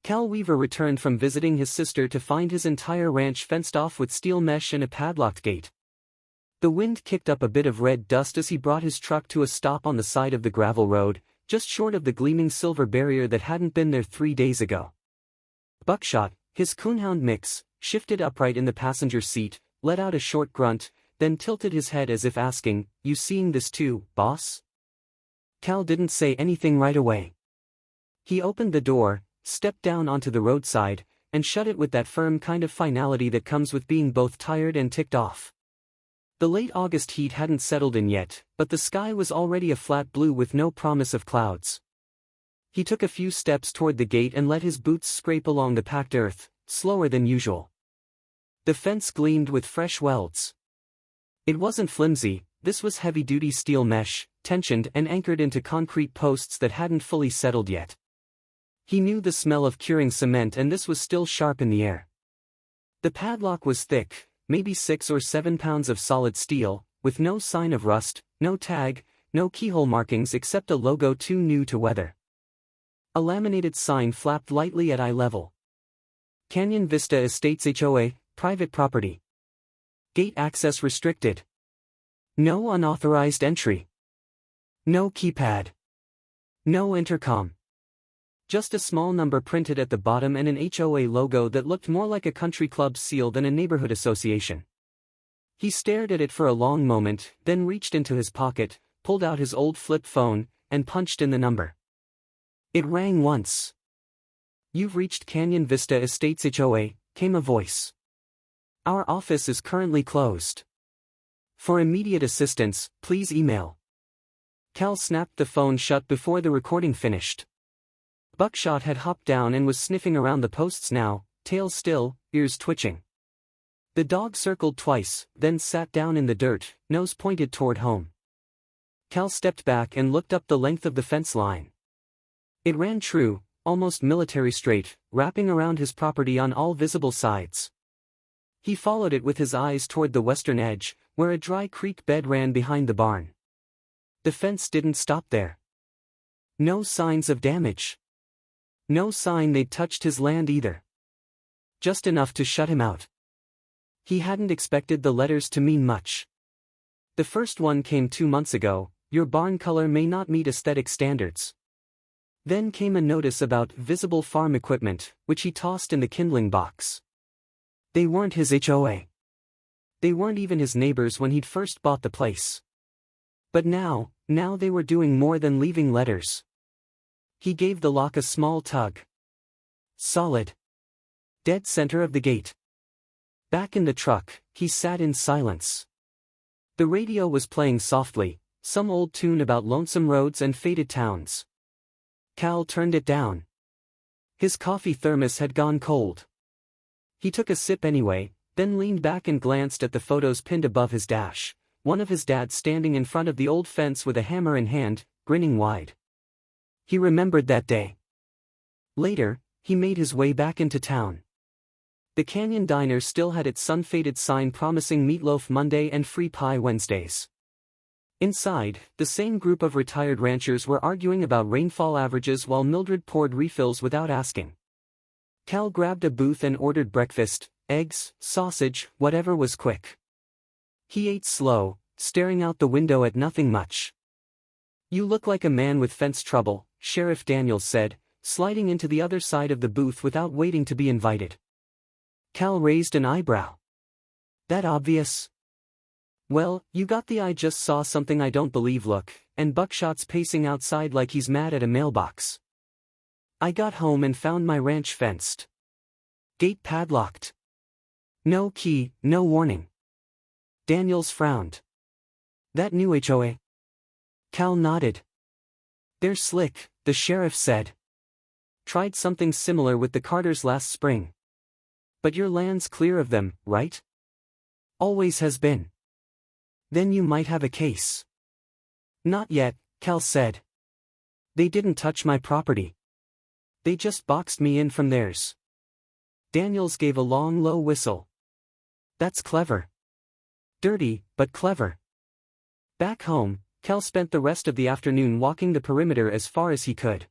Cal Weaver returned from visiting his sister to find his entire ranch fenced off with steel mesh and a padlocked gate. The wind kicked up a bit of red dust as he brought his truck to a stop on the side of the gravel road, just short of the gleaming silver barrier that hadn't been there 3 days ago. Buckshot, his coonhound mix, shifted upright in the passenger seat, let out a short grunt, then tilted his head as if asking, "You seeing this too, boss?" Cal didn't say anything right away. He opened the door, stepped down onto the roadside, and shut it with that firm kind of finality that comes with being both tired and ticked off. The late August heat hadn't settled in yet, but the sky was already a flat blue with no promise of clouds. He took a few steps toward the gate and let his boots scrape along the packed earth, slower than usual. The fence gleamed with fresh welds. It wasn't flimsy, this was heavy-duty steel mesh, tensioned and anchored into concrete posts that hadn't fully settled yet. He knew the smell of curing cement, and this was still sharp in the air. The padlock was thick, maybe 6 or 7 pounds of solid steel, with no sign of rust, no tag, no keyhole markings except a logo too new to weather. A laminated sign flapped lightly at eye level. Canyon Vista Estates HOA, private property. Gate access restricted. No unauthorized entry. No keypad. No intercom. Just a small number printed at the bottom and an HOA logo that looked more like a country club seal than a neighborhood association. He stared at it for a long moment, then reached into his pocket, pulled out his old flip phone, and punched in the number. It rang once. "You've reached Canyon Vista Estates HOA," came a voice. "Our office is currently closed. For immediate assistance, please email." Cal snapped the phone shut before the recording finished. Buckshot had hopped down and was sniffing around the posts now, tail still, ears twitching. The dog circled twice, then sat down in the dirt, nose pointed toward home. Cal stepped back and looked up the length of the fence line. It ran true, almost military straight, wrapping around his property on all visible sides. He followed it with his eyes toward the western edge, where a dry creek bed ran behind the barn. The fence didn't stop there. No signs of damage. No sign they'd touched his land either. Just enough to shut him out. He hadn't expected the letters to mean much. The first one came 2 months ago, "Your barn color may not meet aesthetic standards." Then came a notice about visible farm equipment, which he tossed in the kindling box. They weren't his HOA. They weren't even his neighbors when he'd first bought the place. But now they were doing more than leaving letters. He gave the lock a small tug. Solid. Dead center of the gate. Back in the truck, he sat in silence. The radio was playing softly, some old tune about lonesome roads and faded towns. Cal turned it down. His coffee thermos had gone cold. He took a sip anyway, then leaned back and glanced at the photos pinned above his dash, one of his dad standing in front of the old fence with a hammer in hand, grinning wide. He remembered that day. Later, he made his way back into town. The Canyon Diner still had its sun-faded sign promising meatloaf Monday and free pie Wednesdays. Inside, the same group of retired ranchers were arguing about rainfall averages while Mildred poured refills without asking. Cal grabbed a booth and ordered breakfast, eggs, sausage, whatever was quick. He ate slow, staring out the window at nothing much. "You look like a man with fence trouble," Sheriff Daniels said, sliding into the other side of the booth without waiting to be invited. Cal raised an eyebrow. "That obvious?" "Well, you got the "I just saw something I don't believe" look, and Buckshot's pacing outside like he's mad at a mailbox. "I got home and found my ranch fenced. Gate padlocked. No key, no warning." Daniels frowned. "That new HOA?" Cal nodded. "They're slick," the sheriff said. "Tried something similar with the Carters last spring. But your land's clear of them, right?" "Always has been." "Then you might have a case." "Not yet," Cal said. "They didn't touch my property. They just boxed me in from theirs." Daniels gave a long low whistle. "That's clever. Dirty, but clever." Back home, Cal spent the rest of the afternoon walking the perimeter as far as he could.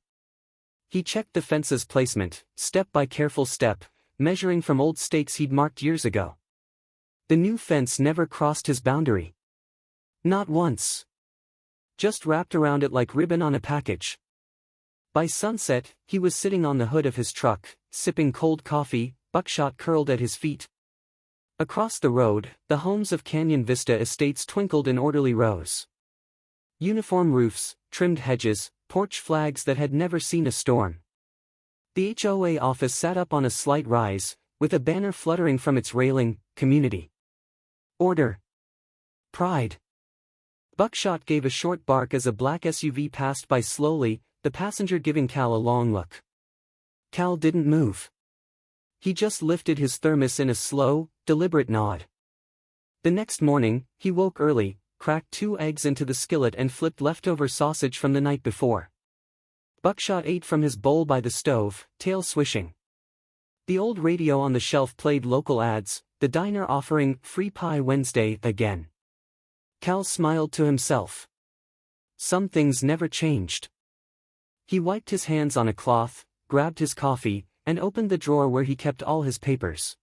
He checked the fence's placement, step by careful step, measuring from old stakes he'd marked years ago. The new fence never crossed his boundary. Not once. Just wrapped around it like ribbon on a package. By sunset, he was sitting on the hood of his truck, sipping cold coffee, buckshot curled at his feet. Across the road, the homes of Canyon Vista Estates twinkled in orderly rows. Uniform roofs, trimmed hedges, porch flags that had never seen a storm. The HOA office sat up on a slight rise, with a banner fluttering from its railing, Community. Order. Pride. Buckshot gave a short bark as a black SUV passed by slowly, the passenger giving Cal a long look. Cal didn't move. He just lifted his thermos in a slow, deliberate nod. The next morning, he woke early, cracked 2 eggs into the skillet and flipped leftover sausage from the night before. Buckshot ate from his bowl by the stove, tail swishing. The old radio on the shelf played local ads, the diner offering free pie Wednesday again. Cal smiled to himself. Some things never changed. He wiped his hands on a cloth, grabbed his coffee, and opened the drawer where he kept all his papers.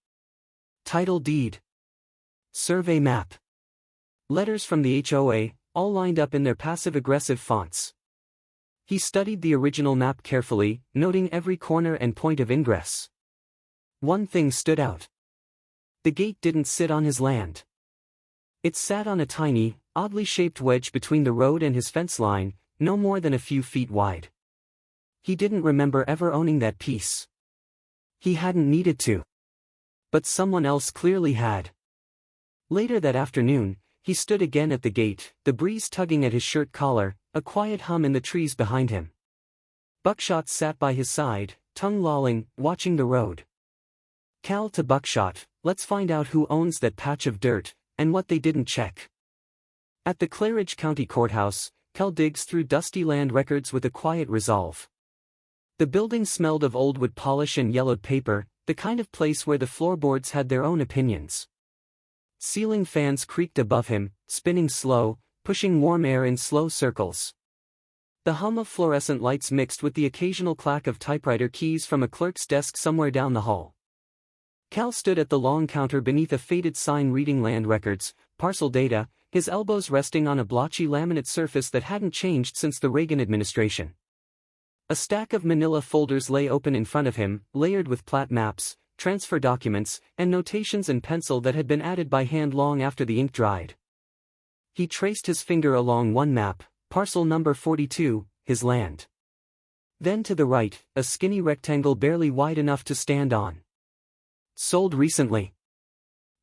Title deed. Survey map. Letters from the HOA, all lined up in their passive-aggressive fonts. He studied the original map carefully, noting every corner and point of ingress. One thing stood out. The gate didn't sit on his land. It sat on a tiny, oddly shaped wedge between the road and his fence line, no more than a few feet wide. He didn't remember ever owning that piece. He hadn't needed to. But someone else clearly had. Later that afternoon, he stood again at the gate, the breeze tugging at his shirt collar, a quiet hum in the trees behind him. Buckshot sat by his side, tongue lolling, watching the road. Cal to Buckshot, let's find out who owns that patch of dirt, and what they didn't check. At the Claridge County Courthouse, Cal digs through dusty land records with a quiet resolve. The building smelled of old wood polish and yellowed paper, the kind of place where the floorboards had their own opinions. Ceiling fans creaked above him, spinning slow, pushing warm air in slow circles. The hum of fluorescent lights mixed with the occasional clack of typewriter keys from a clerk's desk somewhere down the hall. Cal stood at the long counter beneath a faded sign reading land records, parcel data, his elbows resting on a blotchy laminate surface that hadn't changed since the Reagan administration. A stack of manila folders lay open in front of him, layered with plat maps, transfer documents, and notations in pencil that had been added by hand long after the ink dried. He traced his finger along one map, parcel number 42, his land. Then to the right, a skinny rectangle barely wide enough to stand on. Sold recently.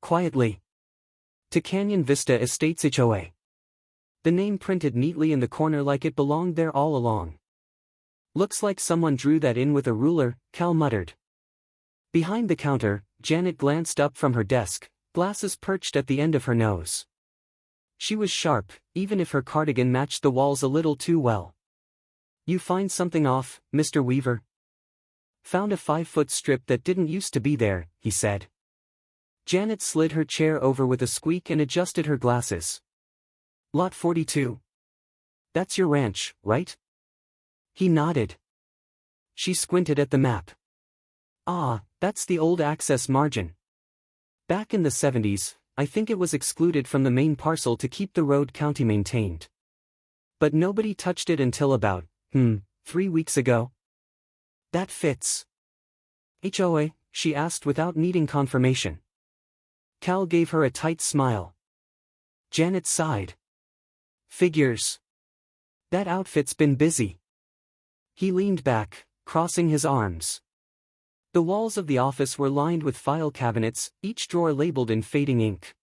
Quietly. To Canyon Vista Estates HOA. The name printed neatly in the corner like it belonged there all along. Looks like someone drew that in with a ruler, Cal muttered. Behind the counter, Janet glanced up from her desk, glasses perched at the end of her nose. She was sharp, even if her cardigan matched the walls a little too well. You find something off, Mr. Weaver? Found a 5-foot strip that didn't used to be there, he said. Janet slid her chair over with a squeak and adjusted her glasses. Lot 42. That's your ranch, right? He nodded. She squinted at the map. Ah, that's the old access margin. Back in the 70s, I think it was excluded from the main parcel to keep the road county maintained. But nobody touched it until about, 3 weeks ago. That fits. HOA, she asked without needing confirmation. Cal gave her a tight smile. Janet sighed. Figures. That outfit's been busy. He leaned back, crossing his arms. The walls of the office were lined with file cabinets, each drawer labeled in fading ink.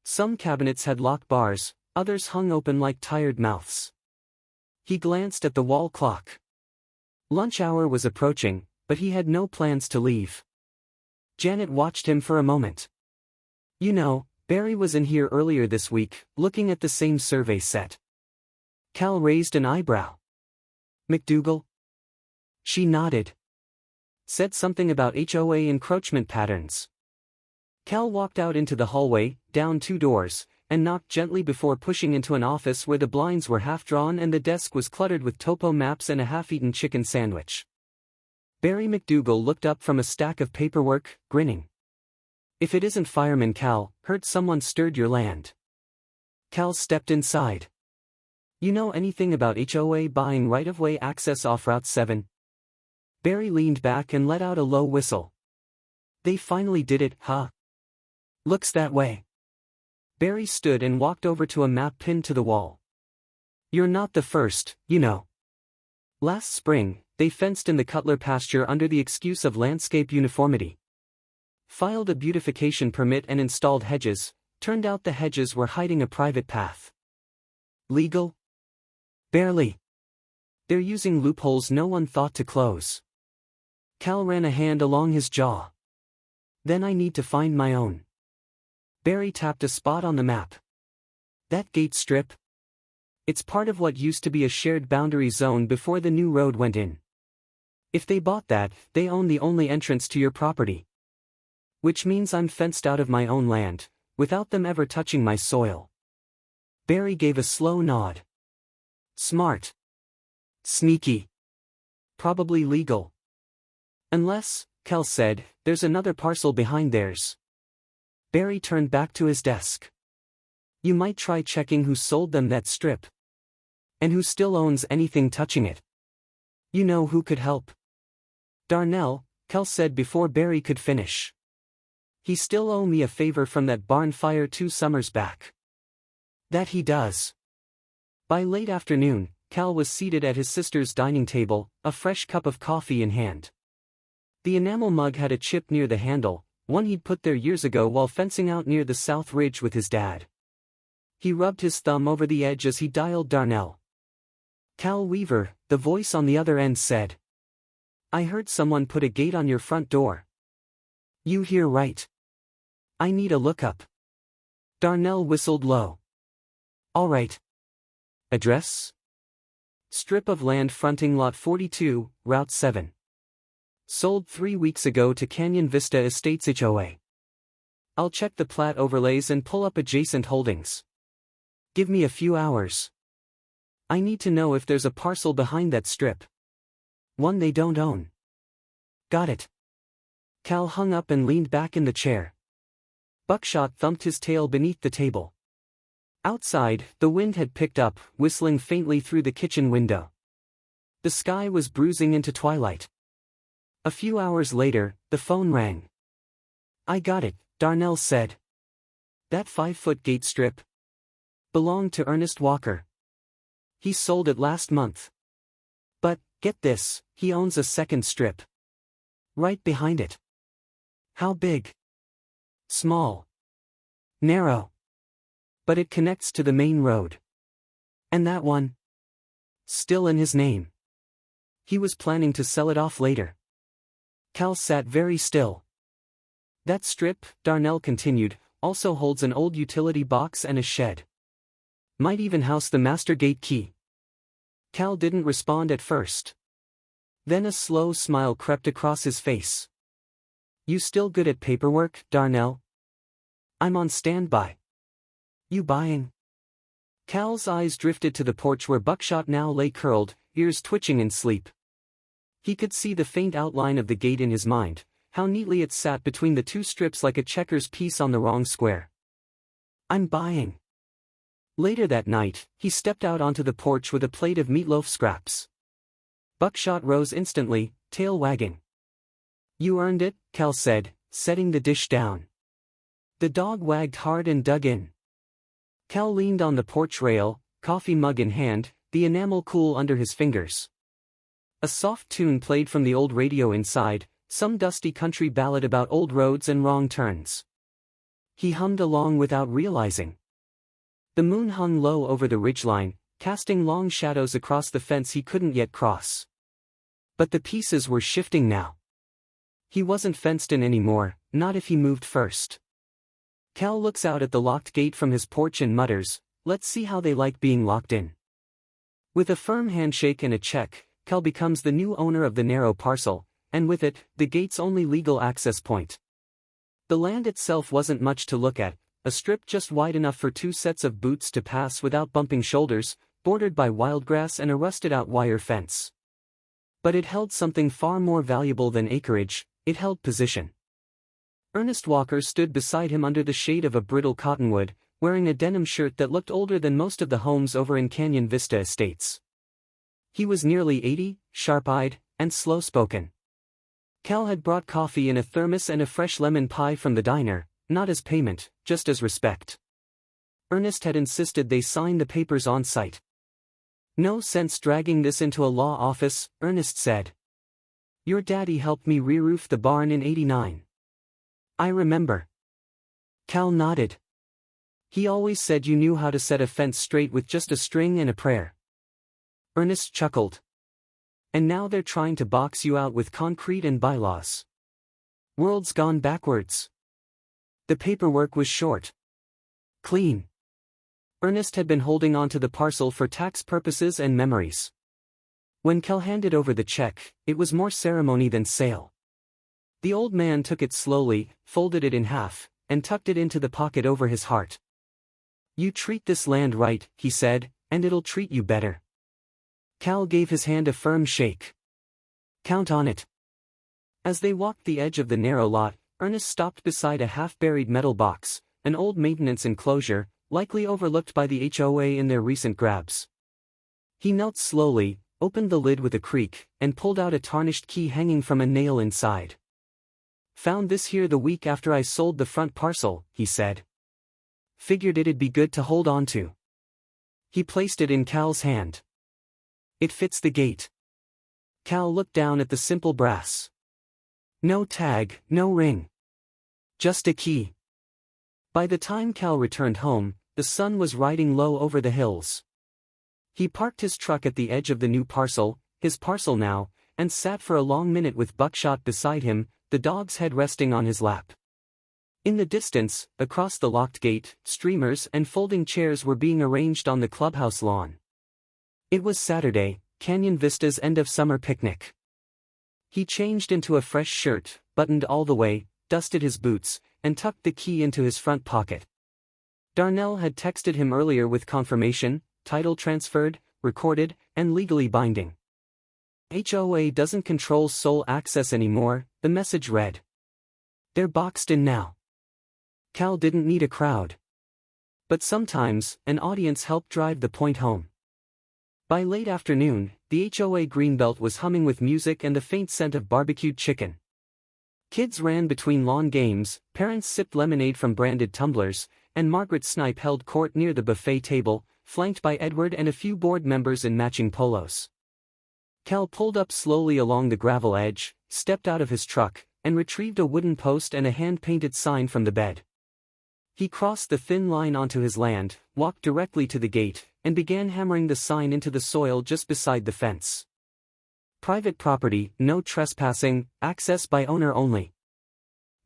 Some cabinets had lock bars, others hung open like tired mouths. He glanced at the wall clock. Lunch hour was approaching, but he had no plans to leave. Janet watched him for a moment. You know, Barry was in here earlier this week, looking at the same survey set. Cal raised an eyebrow. McDougal? She nodded. Said something about HOA encroachment patterns. Cal walked out into the hallway, down 2 doors, and knocked gently before pushing into an office where the blinds were half drawn and the desk was cluttered with topo maps and a half-eaten chicken sandwich. Barry McDougal looked up from a stack of paperwork, grinning. If it isn't Fireman Cal, heard someone stirred your land. Cal stepped inside. You know anything about HOA buying right-of-way access off Route 7? Barry leaned back and let out a low whistle. They finally did it, huh? Looks that way. Barry stood and walked over to a map pinned to the wall. You're not the first, you know. Last spring, they fenced in the Cutler pasture under the excuse of landscape uniformity. Filed a beautification permit and installed hedges. Turned out the hedges were hiding a private path. Legal? Barely. They're using loopholes no one thought to close. Cal ran a hand along his jaw. Then I need to find my own. Barry tapped a spot on the map. That gate strip? It's part of what used to be a shared boundary zone before the new road went in. If they bought that, they own the only entrance to your property. Which means I'm fenced out of my own land, without them ever touching my soil. Barry gave a slow nod. Smart. Sneaky. Probably legal. Unless, Cal said, there's another parcel behind theirs. Barry turned back to his desk. You might try checking who sold them that strip. And who still owns anything touching it. You know who could help. Darnell, Cal said before Barry could finish. He still owe me a favor from that barn fire 2 summers back. That he does. By late afternoon, Cal was seated at his sister's dining table, a fresh cup of coffee in hand. The enamel mug had a chip near the handle, one he'd put there years ago while fencing out near the South Ridge with his dad. He rubbed his thumb over the edge as he dialed Darnell. Cal Weaver, the voice on the other end said. I heard someone put a gate on your front door. You hear right. I need a lookup. Darnell whistled low. All right. Address? Strip of land fronting Lot 42, Route 7. Sold 3 weeks ago to Canyon Vista Estates HOA. I'll check the plat overlays and pull up adjacent holdings. Give me a few hours. I need to know if there's a parcel behind that strip. One they don't own. Got it. Cal hung up and leaned back in the chair. Buckshot thumped his tail beneath the table. Outside, the wind had picked up, whistling faintly through the kitchen window. The sky was bruising into twilight. A few hours later, the phone rang. I got it, Darnell said. That 5-foot gate strip belonged to Ernest Walker. He sold it last month. But, get this, he owns a second strip. Right behind it. How big? Small. Narrow. But it connects to the main road. And that one? Still in his name. He was planning to sell it off later. Cal sat very still. That strip, Darnell continued, also holds an old utility box and a shed. Might even house the master gate key. Cal didn't respond at first. Then a slow smile crept across his face. You still good at paperwork, Darnell? I'm on standby. You buying? Cal's eyes drifted to the porch where Buckshot now lay curled, ears twitching in sleep. He could see the faint outline of the gate in his mind, how neatly it sat between the 2 strips like a checkers piece on the wrong square. I'm buying. Later that night, he stepped out onto the porch with a plate of meatloaf scraps. Buckshot rose instantly, tail wagging. You earned it, Cal said, setting the dish down. The dog wagged hard and dug in. Cal leaned on the porch rail, coffee mug in hand, the enamel cool under his fingers. A soft tune played from the old radio inside, some dusty country ballad about old roads and wrong turns. He hummed along without realizing. The moon hung low over the ridgeline, casting long shadows across the fence he couldn't yet cross. But the pieces were shifting now. He wasn't fenced in anymore, not if he moved first. Cal looks out at the locked gate from his porch and mutters, let's see how they like being locked in. With a firm handshake and a check, Cal becomes the new owner of the narrow parcel, and with it, the gate's only legal access point. The land itself wasn't much to look at, a strip just wide enough for 2 sets of boots to pass without bumping shoulders, bordered by wildgrass and a rusted-out wire fence. But it held something far more valuable than acreage, it held position. Ernest Walker stood beside him under the shade of a brittle cottonwood, wearing a denim shirt that looked older than most of the homes over in Canyon Vista Estates. He was nearly 80, sharp-eyed, and slow-spoken. Cal had brought coffee in a thermos and a fresh lemon pie from the diner, not as payment, just as respect. Ernest had insisted they sign the papers on site. "No sense dragging this into a law office," Ernest said. "Your daddy helped me re-roof the barn in '89. I remember." Cal nodded. "He always said you knew how to set a fence straight with just a string and a prayer." Ernest chuckled. "And now they're trying to box you out with concrete and bylaws. World's gone backwards." The paperwork was short. Clean. Ernest had been holding on to the parcel for tax purposes and memories. When Cal handed over the check, it was more ceremony than sale. The old man took it slowly, folded it in half, and tucked it into the pocket over his heart. "You treat this land right," he said, "and it'll treat you better." Cal gave his hand a firm shake. "Count on it." As they walked the edge of the narrow lot, Ernest stopped beside a half-buried metal box, an old maintenance enclosure, likely overlooked by the HOA in their recent grabs. He knelt slowly, opened the lid with a creak, and pulled out a tarnished key hanging from a nail inside. "Found this here the week after I sold the front parcel," he said. "Figured it'd be good to hold on to." He placed it in Cal's hand. "It fits the gate." Cal looked down at the simple brass. No tag, no ring. Just a key. By the time Cal returned home, the sun was riding low over the hills. He parked his truck at the edge of the new parcel, his parcel now, and sat for a long minute with Buckshot beside him, the dog's head resting on his lap. In the distance, across the locked gate, streamers and folding chairs were being arranged on the clubhouse lawn. It was Saturday, Canyon Vista's end-of-summer picnic. He changed into a fresh shirt, buttoned all the way, dusted his boots, and tucked the key into his front pocket. Darnell had texted him earlier with confirmation, title transferred, recorded, and legally binding. HOA doesn't control sole access anymore, the message read. They're boxed in now. Cal didn't need a crowd. But sometimes, an audience helped drive the point home. By late afternoon, the HOA greenbelt was humming with music and the faint scent of barbecued chicken. Kids ran between lawn games, parents sipped lemonade from branded tumblers, and Margaret Snipe held court near the buffet table, flanked by Edward and a few board members in matching polos. Cal pulled up slowly along the gravel edge, stepped out of his truck, and retrieved a wooden post and a hand-painted sign from the bed. He crossed the thin line onto his land, walked directly to the gate, and began hammering the sign into the soil just beside the fence. Private property, no trespassing, access by owner only.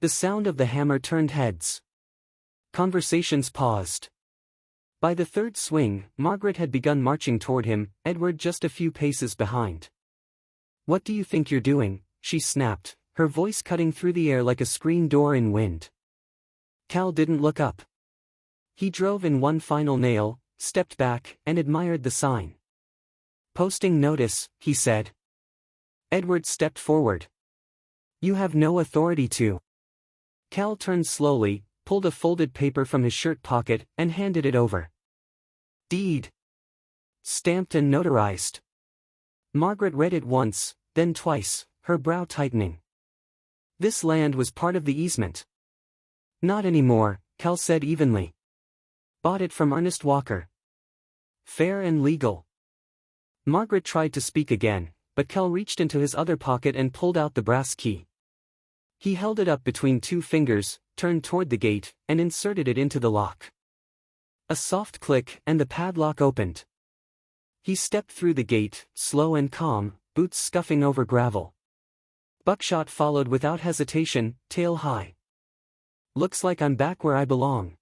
The sound of the hammer turned heads. Conversations paused. By the third swing, Margaret had begun marching toward him, Edward just a few paces behind. "What do you think you're doing?" she snapped, her voice cutting through the air like a screen door in wind. Cal didn't look up. He drove in one final nail, stepped back, and admired the sign. "Posting notice," he said. Edward stepped forward. "You have no authority to." Cal turned slowly, pulled a folded paper from his shirt pocket, and handed it over. "Deed. Stamped and notarized." Margaret read it once, then twice, her brow tightening. This land was part of the easement. "Not anymore," Cal said evenly. "Bought it from Ernest Walker. Fair and legal." Margaret tried to speak again, but Cal reached into his other pocket and pulled out the brass key. He held it up between two fingers, turned toward the gate, and inserted it into the lock. A soft click and the padlock opened. He stepped through the gate, slow and calm, boots scuffing over gravel. Buckshot followed without hesitation, tail high. "Looks like I'm back where I belong."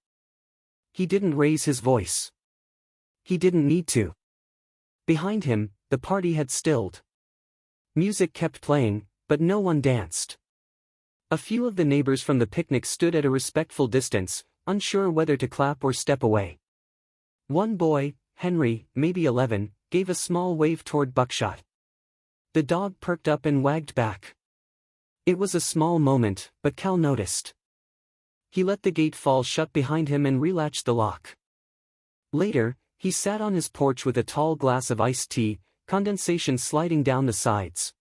He didn't raise his voice. He didn't need to. Behind him, the party had stilled. Music kept playing, but no one danced. A few of the neighbors from the picnic stood at a respectful distance, unsure whether to clap or step away. One boy, Henry, maybe 11, gave a small wave toward Buckshot. The dog perked up and wagged back. It was a small moment, but Cal noticed. He let the gate fall shut behind him and relatched the lock. Later, he sat on his porch with a tall glass of iced tea, condensation sliding down the sides.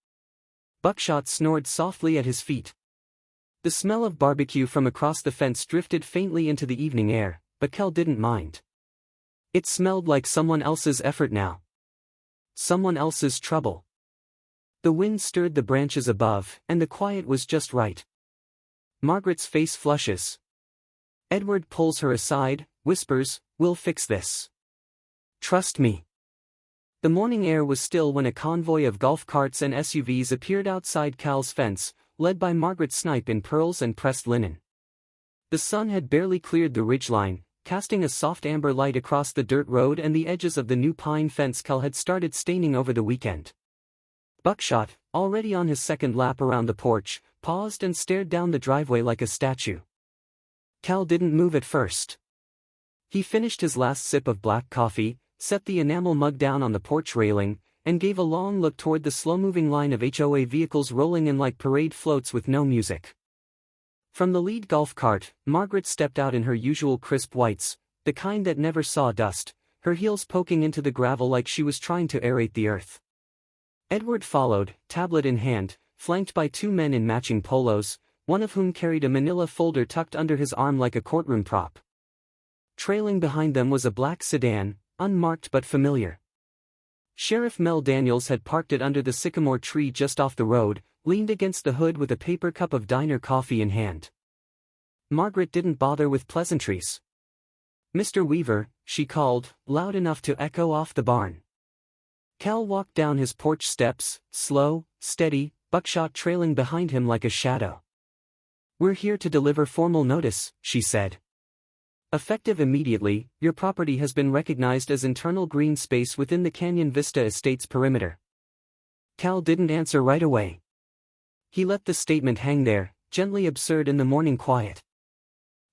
Buckshot snored softly at his feet. The smell of barbecue from across the fence drifted faintly into the evening air, but Cal didn't mind. It smelled like someone else's effort now. Someone else's trouble. The wind stirred the branches above, and the quiet was just right. Margaret's face flushes. Edward pulls her aside, whispers, "We'll fix this. Trust me." The morning air was still when a convoy of golf carts and SUVs appeared outside Cal's fence, led by Margaret Snipe in pearls and pressed linen. The sun had barely cleared the ridgeline, casting a soft amber light across the dirt road and the edges of the new pine fence Cal had started staining over the weekend. Buckshot, already on his second lap around the porch, paused and stared down the driveway like a statue. Cal didn't move at first. He finished his last sip of black coffee, set the enamel mug down on the porch railing, and gave a long look toward the slow-moving line of HOA vehicles rolling in like parade floats with no music. From the lead golf cart, Margaret stepped out in her usual crisp whites, the kind that never saw dust, her heels poking into the gravel like she was trying to aerate the earth. Edward followed, tablet in hand, flanked by two men in matching polos, one of whom carried a manila folder tucked under his arm like a courtroom prop. Trailing behind them was a black sedan, unmarked but familiar. Sheriff Mel Daniels had parked it under the sycamore tree just off the road, leaned against the hood with a paper cup of diner coffee in hand. Margaret didn't bother with pleasantries. "Mr. Weaver," she called, loud enough to echo off the barn. Cal walked down his porch steps, slow, steady, Buckshot trailing behind him like a shadow. "We're here to deliver formal notice," she said. "Effective immediately, your property has been recognized as internal green space within the Canyon Vista Estate's perimeter." Cal didn't answer right away. He let the statement hang there, gently absurd in the morning quiet.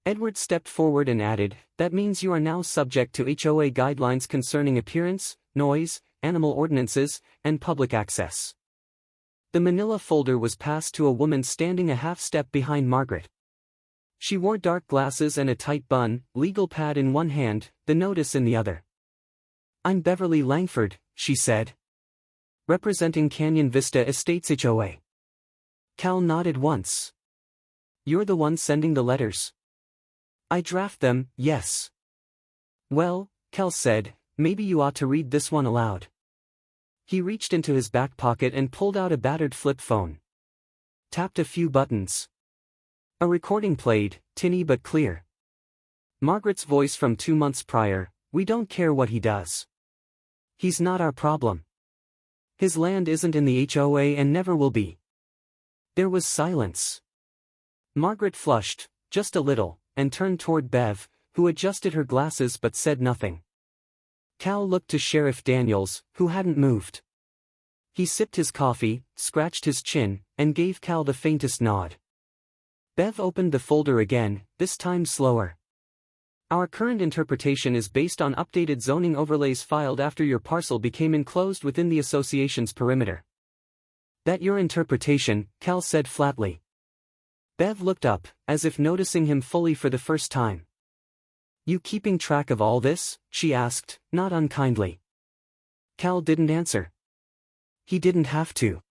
Edward stepped forward and added, "That means you are now subject to HOA guidelines concerning appearance, noise, animal ordinances, and public access." The manila folder was passed to a woman standing a half step behind Margaret. She wore dark glasses and a tight bun, legal pad in one hand, the notice in the other. "I'm Beverly Langford," she said. "Representing Canyon Vista Estates HOA." Cal nodded once. "You're the one sending the letters?" "I draft them, yes." "Well," Cal said, "maybe you ought to read this one aloud." He reached into his back pocket and pulled out a battered flip phone. Tapped a few buttons. A recording played, tinny but clear. Margaret's voice from 2 months prior, "We don't care what he does. He's not our problem. His land isn't in the HOA and never will be." There was silence. Margaret flushed, just a little, and turned toward Bev, who adjusted her glasses but said nothing. Cal looked to Sheriff Daniels, who hadn't moved. He sipped his coffee, scratched his chin, and gave Cal the faintest nod. Bev opened the folder again, this time slower. "Our current interpretation is based on updated zoning overlays filed after your parcel became enclosed within the association's perimeter." "That your interpretation," Cal said flatly. Bev looked up, as if noticing him fully for the first time. "You keeping track of all this?" she asked, not unkindly. Cal didn't answer. He didn't have to.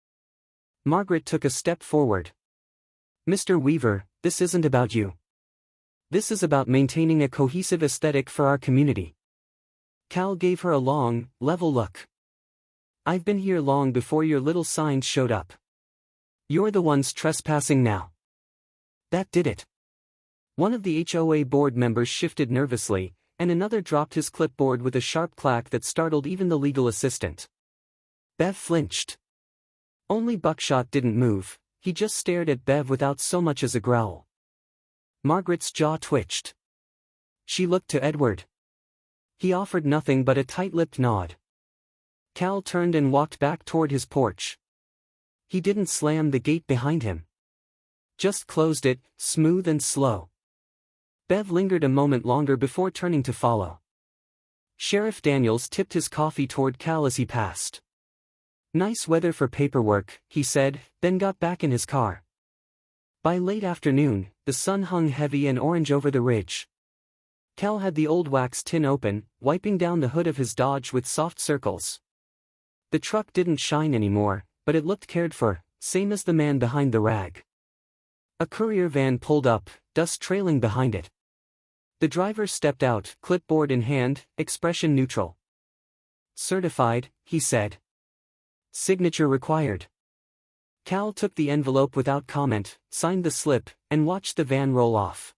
Margaret took a step forward. "Mr. Weaver, this isn't about you. This is about maintaining a cohesive aesthetic for our community." Cal gave her a long, level look. "I've been here long before your little signs showed up. You're the ones trespassing now." That did it. One of the HOA board members shifted nervously, and another dropped his clipboard with a sharp clack that startled even the legal assistant. Bev flinched. Only Buckshot didn't move, he just stared at Bev without so much as a growl. Margaret's jaw twitched. She looked to Edward. He offered nothing but a tight-lipped nod. Cal turned and walked back toward his porch. He didn't slam the gate behind him. Just closed it, smooth and slow. Bev lingered a moment longer before turning to follow. Sheriff Daniels tipped his coffee toward Cal as he passed. Nice weather for paperwork, he said, then got back in his car. By late afternoon, the sun hung heavy and orange over the ridge. Cal had the old wax tin open, wiping down the hood of his Dodge with soft circles. The truck didn't shine anymore, but it looked cared for, same as the man behind the rag. A courier van pulled up, dust trailing behind it. The driver stepped out, clipboard in hand, expression neutral. Certified, he said. Signature required. Cal took the envelope without comment, signed the slip, and watched the van roll off.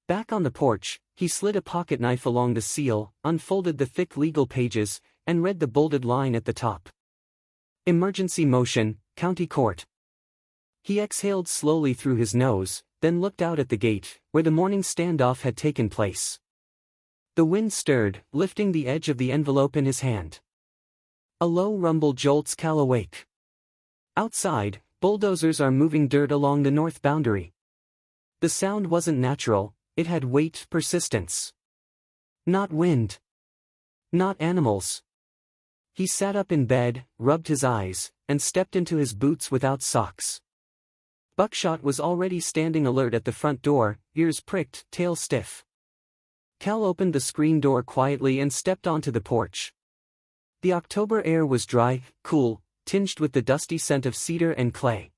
Back on the porch, he slid a pocket knife along the seal, unfolded the thick legal pages, and read the bolded line at the top. Emergency motion, County Court. He exhaled slowly through his nose, then looked out at the gate, where the morning standoff had taken place. The wind stirred, lifting the edge of the envelope in his hand. A low rumble jolts Cal awake. Outside, bulldozers are moving dirt along the north boundary. The sound wasn't natural, it had weight, persistence. Not wind. Not animals. He sat up in bed, rubbed his eyes, and stepped into his boots without socks. Buckshot was already standing alert at the front door, ears pricked, tail stiff. Cal opened the screen door quietly and stepped onto the porch. The October air was dry, cool, tinged with the dusty scent of cedar and clay.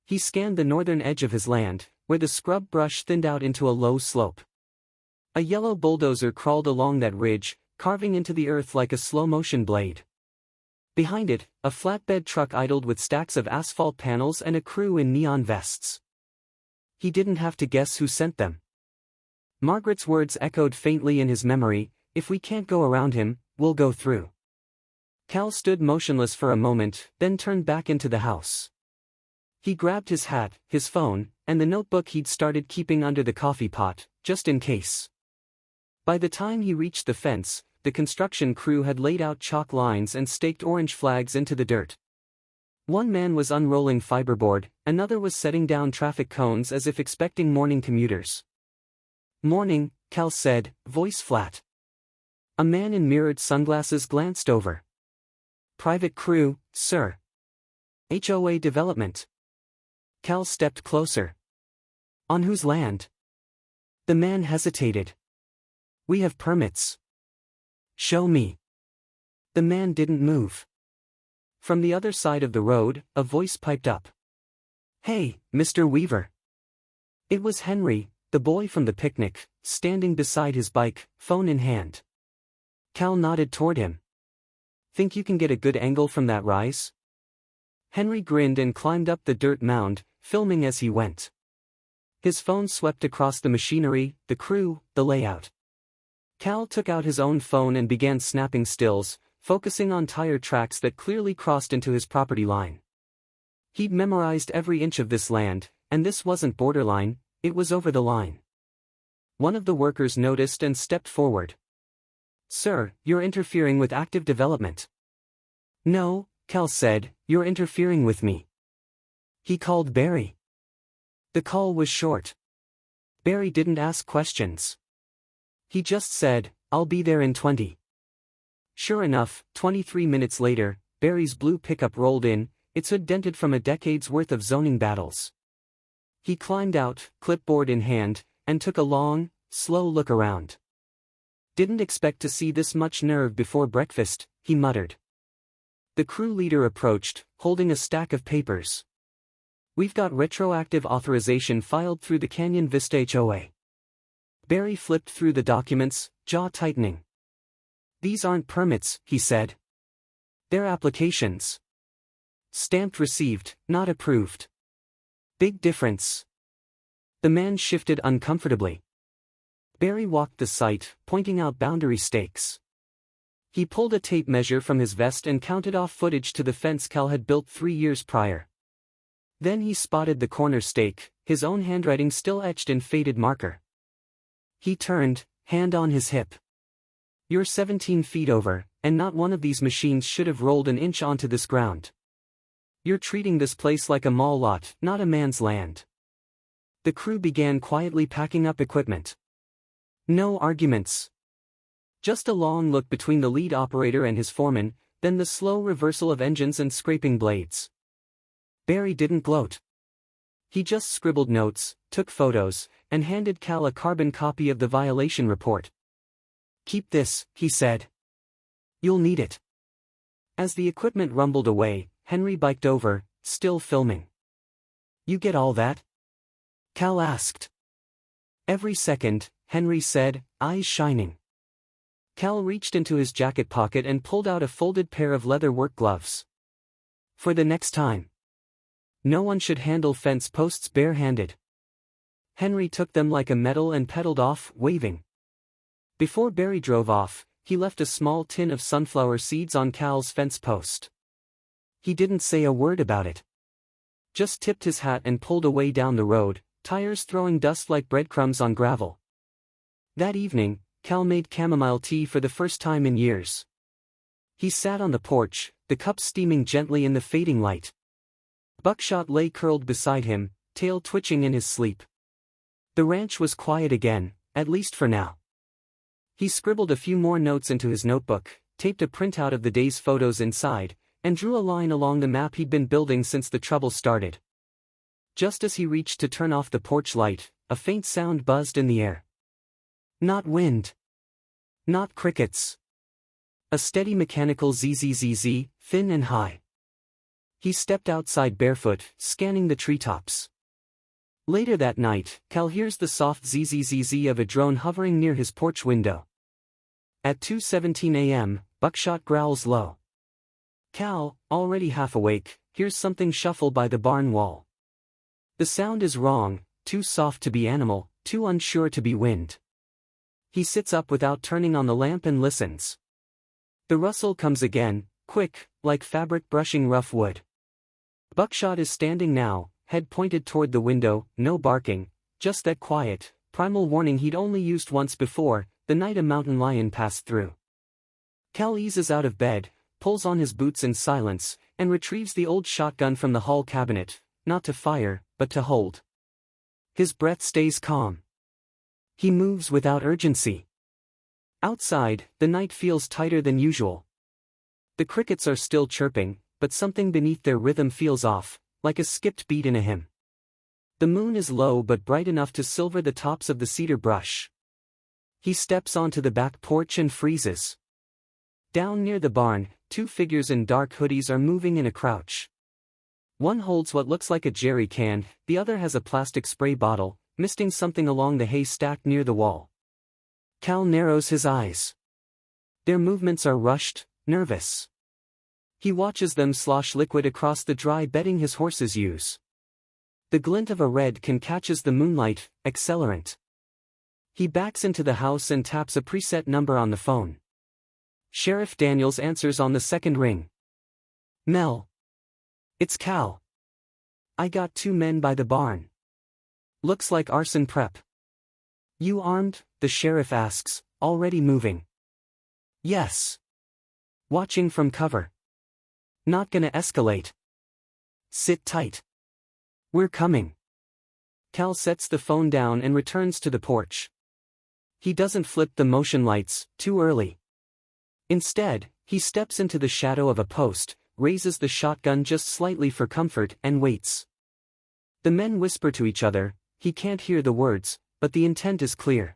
He scanned the northern edge of his land, where the scrub brush thinned out into a low slope. A yellow bulldozer crawled along that ridge, carving into the earth like a slow-motion blade. Behind it, a flatbed truck idled with stacks of asphalt panels and a crew in neon vests. He didn't have to guess who sent them. Margaret's words echoed faintly in his memory, "If we can't go around him, we'll go through." Cal stood motionless for a moment, then turned back into the house. He grabbed his hat, his phone, and the notebook he'd started keeping under the coffee pot, just in case. By the time he reached the fence, the construction crew had laid out chalk lines and staked orange flags into the dirt. One man was unrolling fiberboard, another was setting down traffic cones as if expecting morning commuters. "Morning," Cal said, voice flat. A man in mirrored sunglasses glanced over. "Private crew, sir. HOA development." Cal stepped closer. "On whose land?" The man hesitated. "We have permits." "Show me." The man didn't move. From the other side of the road, a voice piped up. "Hey, Mr. Weaver." It was Henry, the boy from the picnic, standing beside his bike, phone in hand. Cal nodded toward him. "Think you can get a good angle from that rise?" Henry grinned and climbed up the dirt mound, filming as he went. His phone swept across the machinery, the crew, the layout. Cal took out his own phone and began snapping stills, focusing on tire tracks that clearly crossed into his property line. He'd memorized every inch of this land, and this wasn't borderline, it was over the line. One of the workers noticed and stepped forward. "Sir, you're interfering with active development." "No," Cal said, "you're interfering with me." He called Barry. The call was short. Barry didn't ask questions. He just said, "I'll be there in 20. Sure enough, 23 minutes later, Barry's blue pickup rolled in, its hood dented from a decade's worth of zoning battles. He climbed out, clipboard in hand, and took a long, slow look around. "Didn't expect to see this much nerve before breakfast," he muttered. The crew leader approached, holding a stack of papers. "We've got retroactive authorization filed through the Canyon Vista HOA." Barry flipped through the documents, jaw tightening. "These aren't permits," he said. "They're applications. Stamped received, not approved. Big difference." The man shifted uncomfortably. Barry walked the site, pointing out boundary stakes. He pulled a tape measure from his vest and counted off footage to the fence Cal had built 3 years prior. Then he spotted the corner stake, his own handwriting still etched in faded marker. He turned, hand on his hip. "You're 17 feet over, and not one of these machines should have rolled an inch onto this ground. You're treating this place like a mall lot, not a man's land." The crew began quietly packing up equipment. No arguments. Just a long look between the lead operator and his foreman, then the slow reversal of engines and scraping blades. Barry didn't gloat. He just scribbled notes, took photos, and handed Cal a carbon copy of the violation report. "Keep this," he said. "You'll need it." As the equipment rumbled away, Henry biked over, still filming. "You get all that?" Cal asked. "Every second," Henry said, eyes shining. Cal reached into his jacket pocket and pulled out a folded pair of leather work gloves. "For the next time. No one should handle fence posts bare-handed." Henry took them like a medal and pedaled off, waving. Before Barry drove off, he left a small tin of sunflower seeds on Cal's fence post. He didn't say a word about it. Just tipped his hat and pulled away down the road, tires throwing dust like breadcrumbs on gravel. That evening, Cal made chamomile tea for the first time in years. He sat on the porch, the cup steaming gently in the fading light. Buckshot lay curled beside him, tail twitching in his sleep. The ranch was quiet again, at least for now. He scribbled a few more notes into his notebook, taped a printout of the day's photos inside, and drew a line along the map he'd been building since the trouble started. Just as he reached to turn off the porch light, a faint sound buzzed in the air. Not wind. Not crickets. A steady mechanical zzz, thin and high. He stepped outside barefoot, scanning the treetops. Later that night, Cal hears the soft zzz of a drone hovering near his porch window. At 2:17 a.m., Buckshot growls low. Cal, already half awake, hears something shuffle by the barn wall. The sound is wrong, too soft to be animal, too unsure to be wind. He sits up without turning on the lamp and listens. The rustle comes again, quick, like fabric brushing rough wood. Buckshot is standing now, head pointed toward the window, no barking, just that quiet, primal warning he'd only used once before, the night a mountain lion passed through. Cal eases out of bed, pulls on his boots in silence, and retrieves the old shotgun from the hall cabinet, not to fire, but to hold. His breath stays calm. He moves without urgency. Outside, the night feels tighter than usual. The crickets are still chirping, but something beneath their rhythm feels off, like a skipped beat in a hymn. The moon is low but bright enough to silver the tops of the cedar brush. He steps onto the back porch and freezes. Down near the barn, two figures in dark hoodies are moving in a crouch. One holds what looks like a jerry can, the other has a plastic spray bottle, misting something along the hay stacked near the wall. Cal narrows his eyes. Their movements are rushed, nervous. He watches them slosh liquid across the dry bedding his horses use. The glint of a red can catches the moonlight, accelerant. He backs into the house and taps a preset number on the phone. Sheriff Daniels answers on the second ring. "Mel. It's Cal. I got 2 men by the barn. Looks like arson prep." "You armed?" the sheriff asks, already moving. "Yes. Watching from cover. Not gonna escalate. Sit tight. We're coming." Cal sets the phone down and returns to the porch. He doesn't flip the motion lights, too early. Instead, he steps into the shadow of a post, raises the shotgun just slightly for comfort, and waits. The men whisper to each other, he can't hear the words, but the intent is clear.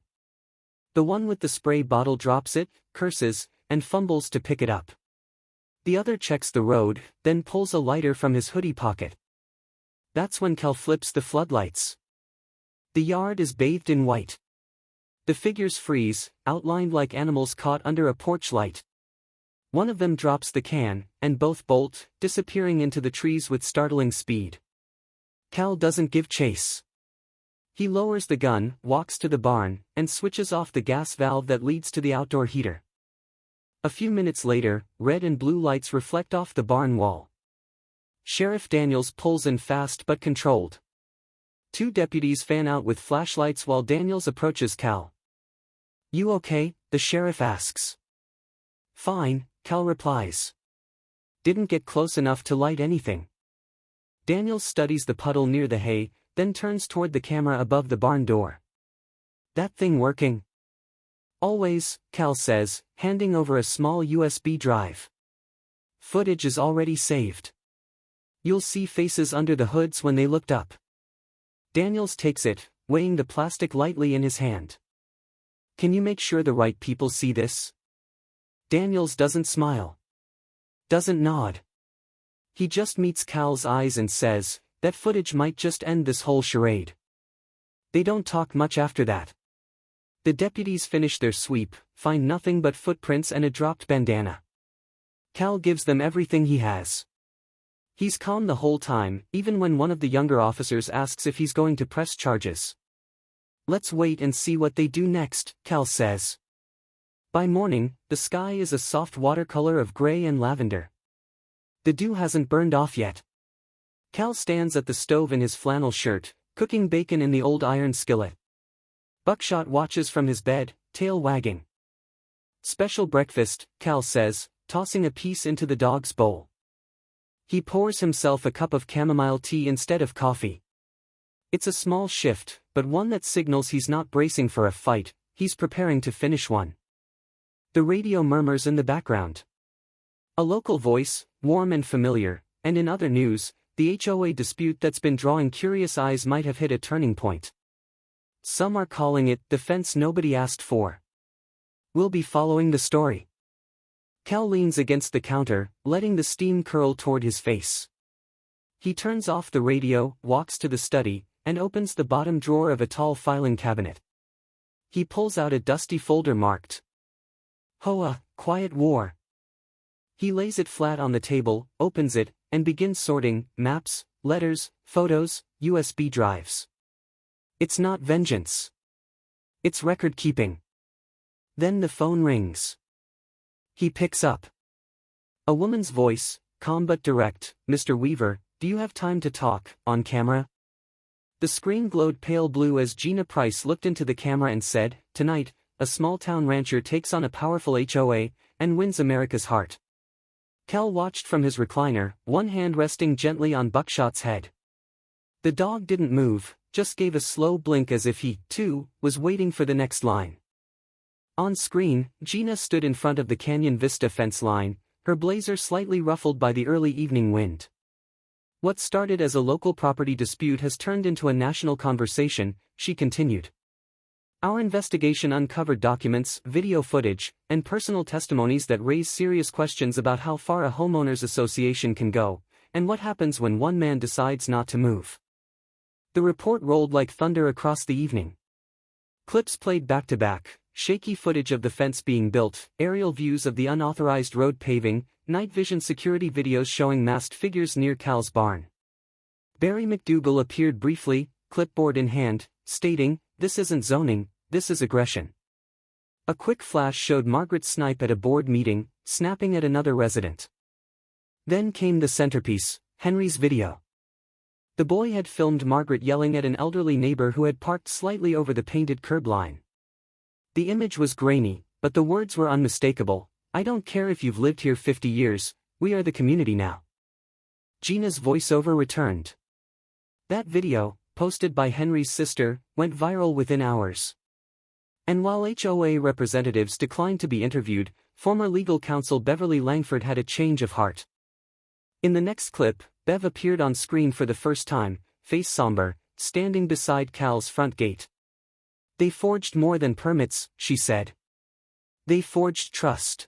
The one with the spray bottle drops it, curses, and fumbles to pick it up. The other checks the road, then pulls a lighter from his hoodie pocket. That's when Cal flips the floodlights. The yard is bathed in white. The figures freeze, outlined like animals caught under a porch light. One of them drops the can, and both bolt, disappearing into the trees with startling speed. Cal doesn't give chase. He lowers the gun, walks to the barn, and switches off the gas valve that leads to the outdoor heater. A few minutes later, red and blue lights reflect off the barn wall. Sheriff Daniels pulls in fast but controlled. 2 deputies fan out with flashlights while Daniels approaches Cal. "You okay?" the sheriff asks. "Fine," Cal replies. "Didn't get close enough to light anything." Daniels studies the puddle near the hay, then turns toward the camera above the barn door. "That thing working?" "Always," Cal says, handing over a small USB drive. Footage is already saved. You'll see faces under the hoods when they looked up. Daniels takes it, weighing the plastic lightly in his hand. Can you make sure the right people see this? Daniels doesn't smile. Doesn't nod. He just meets Cal's eyes and says, that footage might just end this whole charade. They don't talk much after that. The deputies finish their sweep, find nothing but footprints and a dropped bandana. Cal gives them everything he has. He's calm the whole time, even when one of the younger officers asks if he's going to press charges. Let's wait and see what they do next, Cal says. By morning, the sky is a soft watercolor of gray and lavender. The dew hasn't burned off yet. Cal stands at the stove in his flannel shirt, cooking bacon in the old iron skillet. Buckshot watches from his bed, tail wagging. Special breakfast, Cal says, tossing a piece into the dog's bowl. He pours himself a cup of chamomile tea instead of coffee. It's a small shift, but one that signals he's not bracing for a fight, he's preparing to finish one. The radio murmurs in the background. A local voice, warm and familiar, and in other news, the HOA dispute that's been drawing curious eyes might have hit a turning point. Some are calling it the fence nobody asked for. We'll be following the story. Cal leans against the counter, letting the steam curl toward his face. He turns off the radio, walks to the study, and opens the bottom drawer of a tall filing cabinet. He pulls out a dusty folder marked HOA, Quiet War. He lays it flat on the table, opens it, and begins sorting maps, letters, photos, USB drives. It's not vengeance. It's record-keeping. Then the phone rings. He picks up. A woman's voice, calm but direct. Mr. Weaver, do you have time to talk, on camera? The screen glowed pale blue as Gina Price looked into the camera and said, tonight, a small-town rancher takes on a powerful HOA, and wins America's heart. Cal watched from his recliner, one hand resting gently on Buckshot's head. The dog didn't move, just gave a slow blink as if he, too, was waiting for the next line. On screen, Gina stood in front of the Canyon Vista fence line, her blazer slightly ruffled by the early evening wind. What started as a local property dispute has turned into a national conversation, she continued. Our investigation uncovered documents, video footage, and personal testimonies that raise serious questions about how far a homeowners association can go, and what happens when one man decides not to move. The report rolled like thunder across the evening. Clips played back to back, shaky footage of the fence being built, aerial views of the unauthorized road paving, night vision security videos showing masked figures near Cal's barn. Barry McDougal appeared briefly, clipboard in hand, stating, "This isn't zoning, this is aggression." A quick flash showed Margaret Snipe at a board meeting, snapping at another resident. Then came the centerpiece, Henry's video. The boy had filmed Margaret yelling at an elderly neighbor who had parked slightly over the painted curb line. The image was grainy, but the words were unmistakable. "I don't care if you've lived here 50 years, we are the community now." Gina's voiceover returned. That video, posted by Henry's sister, went viral within hours. And while HOA representatives declined to be interviewed, former legal counsel Beverly Langford had a change of heart. In the next clip, Bev appeared on screen for the first time, face somber, standing beside Cal's front gate. "They forged more than permits," she said. "They forged trust."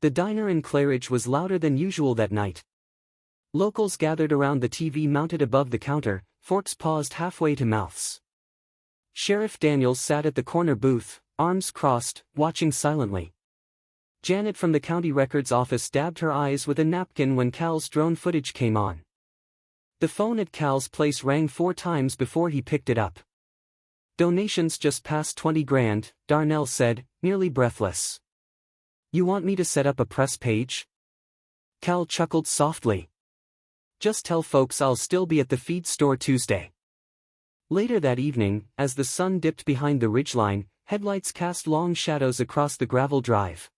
The diner in Claridge was louder than usual that night. Locals gathered around the TV mounted above the counter, forks paused halfway to mouths. Sheriff Daniels sat at the corner booth, arms crossed, watching silently. Janet from the county records office dabbed her eyes with a napkin when Cal's drone footage came on. The phone at Cal's place rang 4 times before he picked it up. "Donations just passed 20 grand, Darnell said, nearly breathless. "You want me to set up a press page?" Cal chuckled softly. "Just tell folks I'll still be at the feed store Tuesday." Later that evening, as the sun dipped behind the ridgeline, headlights cast long shadows across the gravel drive.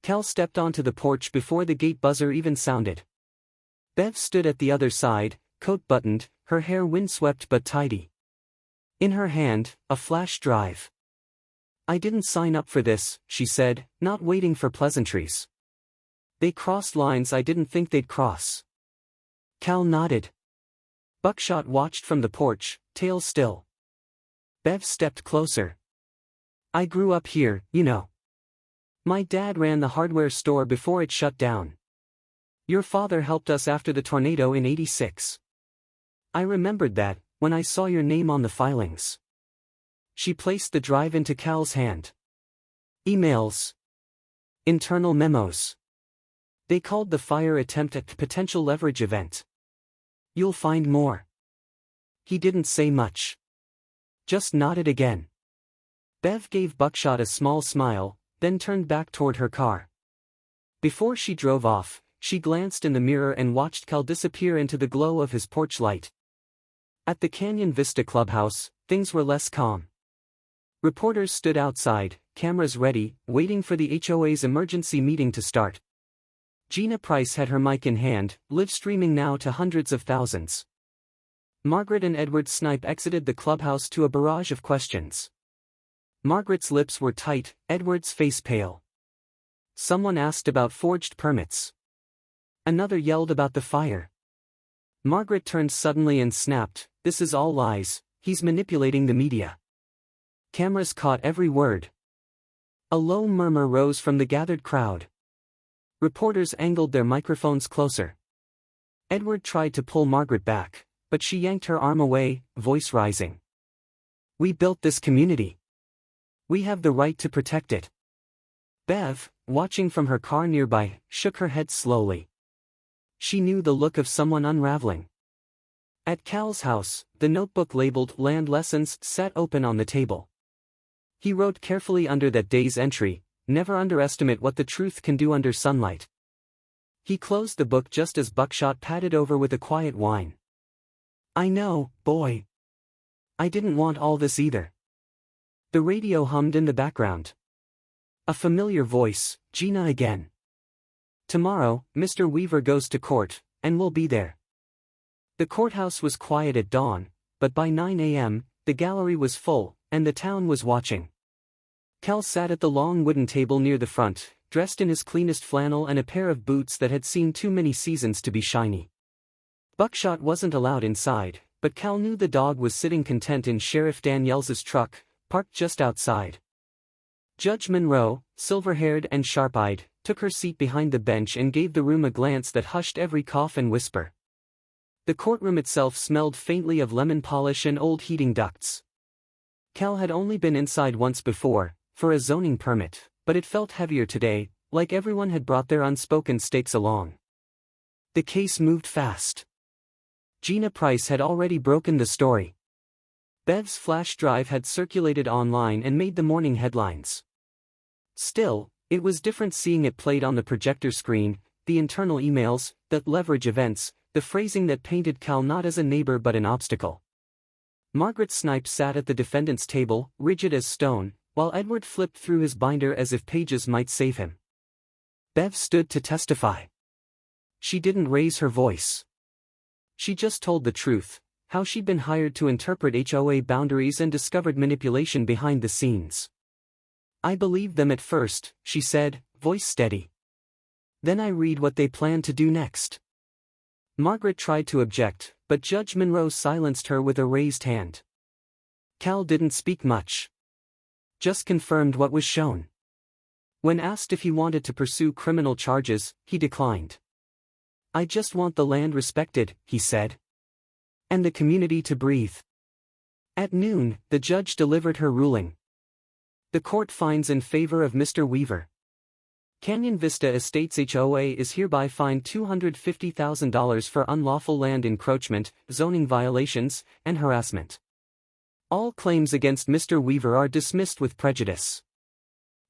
Cal stepped onto the porch before the gate buzzer even sounded. Bev stood at the other side, coat buttoned, her hair windswept but tidy. In her hand, a flash drive. "I didn't sign up for this," she said, not waiting for pleasantries. They crossed lines I didn't think they'd cross. Cal nodded. Buckshot watched from the porch, tail still. Bev stepped closer. I grew up here, you know. My dad ran the hardware store before it shut down. Your father helped us after the tornado in '86. I remembered that, when I saw your name on the filings. She placed the drive into Cal's hand. Emails. Internal memos. They called the fire attempt a potential leverage event. You'll find more. He didn't say much. Just nodded again. Bev gave Buckshot a small smile, then turned back toward her car. Before she drove off, she glanced in the mirror and watched Cal disappear into the glow of his porch light. At the Canyon Vista clubhouse, things were less calm. Reporters stood outside, cameras ready, waiting for the HOA's emergency meeting to start. Gina Price had her mic in hand, live streaming now to hundreds of thousands. Margaret and Edward Snipe exited the clubhouse to a barrage of questions. Margaret's lips were tight, Edward's face pale. Someone asked about forged permits. Another yelled about the fire. Margaret turned suddenly and snapped, "This is all lies, he's manipulating the media." Cameras caught every word. A low murmur rose from the gathered crowd. Reporters angled their microphones closer. Edward tried to pull Margaret back, but she yanked her arm away, voice rising. "We built this community. We have the right to protect it." Bev, watching from her car nearby, shook her head slowly. She knew the look of someone unraveling. At Cal's house, the notebook labeled Land Lessons sat open on the table. He wrote carefully under that day's entry, "Never underestimate what the truth can do under sunlight." He closed the book just as Buckshot patted over with a quiet whine. "I know, boy. I didn't want all this either." The radio hummed in the background. A familiar voice, Gina again. "Tomorrow, Mr. Weaver goes to court, and we'll be there." The courthouse was quiet at dawn, but by 9 a.m., the gallery was full, and the town was watching. Cal sat at the long wooden table near the front, dressed in his cleanest flannel and a pair of boots that had seen too many seasons to be shiny. Buckshot wasn't allowed inside, but Cal knew the dog was sitting content in Sheriff Daniels's truck, parked just outside. Judge Monroe, silver-haired and sharp-eyed, took her seat behind the bench and gave the room a glance that hushed every cough and whisper. The courtroom itself smelled faintly of lemon polish and old heating ducts. Cal had only been inside once before, for a zoning permit, but it felt heavier today, like everyone had brought their unspoken stakes along. The case moved fast. Gina Price had already broken the story. Bev's flash drive had circulated online and made the morning headlines. Still, it was different seeing it played on the projector screen, the internal emails, the leverage events, the phrasing that painted Cal not as a neighbor but an obstacle. Margaret Snipe sat at the defendant's table, rigid as stone, while Edward flipped through his binder as if pages might save him. Bev stood to testify. She didn't raise her voice. She just told the truth, how she'd been hired to interpret HOA boundaries and discovered manipulation behind the scenes. "I believed them at first," she said, voice steady. "Then I read what they planned to do next." Margaret tried to object, but Judge Monroe silenced her with a raised hand. Cal didn't speak much. Just confirmed what was shown. When asked if he wanted to pursue criminal charges, he declined. "I just want the land respected," he said. "And the community to breathe." At noon, the judge delivered her ruling. The court finds in favor of Mr. Weaver. Canyon Vista Estates HOA is hereby fined $250,000 for unlawful land encroachment, zoning violations, and harassment. All claims against Mr. Weaver are dismissed with prejudice.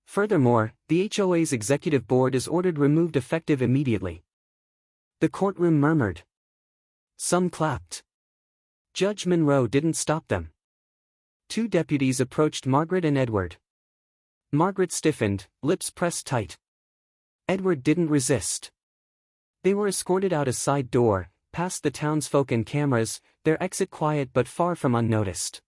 Furthermore, the HOA's executive board is ordered removed effective immediately. The courtroom murmured. Some clapped. Judge Monroe didn't stop them. Two deputies approached Margaret and Edward. Margaret stiffened, lips pressed tight. Edward didn't resist. They were escorted out a side door, past the townsfolk and cameras, their exit quiet but far from unnoticed.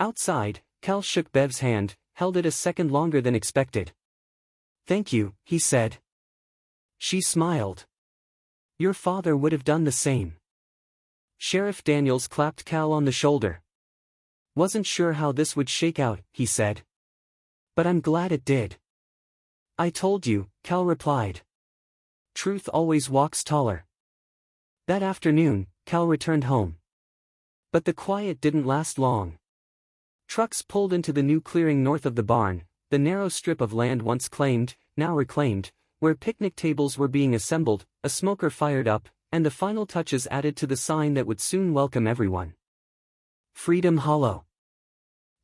Outside, Cal shook Bev's hand, held it a second longer than expected. "Thank you," he said. She smiled. Your father would have done the same. Sheriff Daniels clapped Cal on the shoulder. Wasn't sure how this would shake out, he said. But I'm glad it did. I told you, Cal replied. Truth always walks taller. That afternoon, Cal returned home. But the quiet didn't last long. Trucks pulled into the new clearing north of the barn, the narrow strip of land once claimed, now reclaimed, where picnic tables were being assembled, a smoker fired up, and the final touches added to the sign that would soon welcome everyone. Freedom Hollow.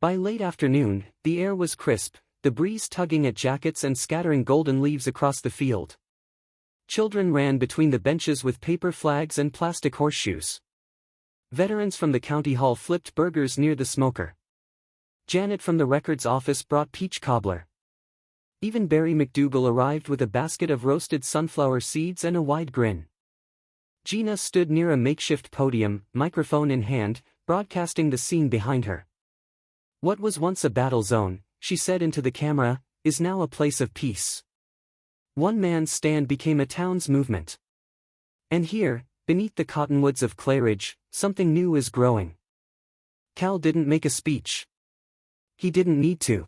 By late afternoon, the air was crisp, the breeze tugging at jackets and scattering golden leaves across the field. Children ran between the benches with paper flags and plastic horseshoes. Veterans from the county hall flipped burgers near the smoker. Janet from the records office brought peach cobbler. Even Barry McDougal arrived with a basket of roasted sunflower seeds and a wide grin. Gina stood near a makeshift podium, microphone in hand, broadcasting the scene behind her. What was once a battle zone, she said into the camera, is now a place of peace. One man's stand became a town's movement. And here, beneath the cottonwoods of Claridge, something new is growing. Cal didn't make a speech. He didn't need to.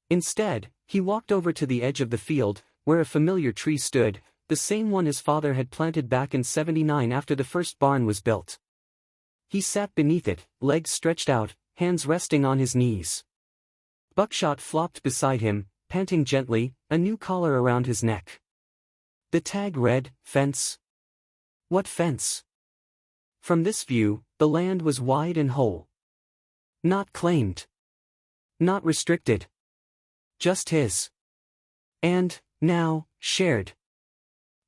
Instead, he walked over to the edge of the field, where a familiar tree stood, the same one his father had planted back in '79 after the first barn was built. He sat beneath it, legs stretched out, hands resting on his knees. Buckshot flopped beside him, panting gently, a new collar around his neck. The tag read, "Fence." What fence? From this view, the land was wide and whole. Not claimed. Not restricted. Just his. And, now, shared.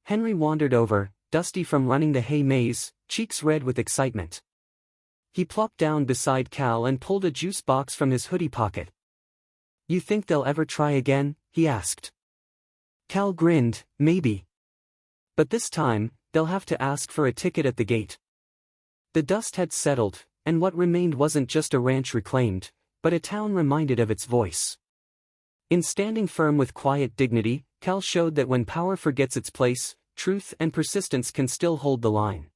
Henry wandered over, dusty from running the hay maze, cheeks red with excitement. He plopped down beside Cal and pulled a juice box from his hoodie pocket. You think they'll ever try again? He asked. Cal grinned, maybe. But this time, they'll have to ask for a ticket at the gate. The dust had settled, and what remained wasn't just a ranch reclaimed, but a town reminded of its voice. In standing firm with quiet dignity, Cal showed that when power forgets its place, truth and persistence can still hold the line.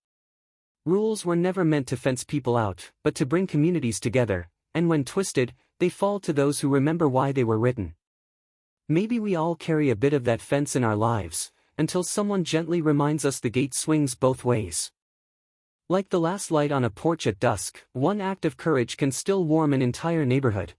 Rules were never meant to fence people out, but to bring communities together, and when twisted, they fall to those who remember why they were written. Maybe we all carry a bit of that fence in our lives, until someone gently reminds us the gate swings both ways. Like the last light on a porch at dusk, one act of courage can still warm an entire neighborhood.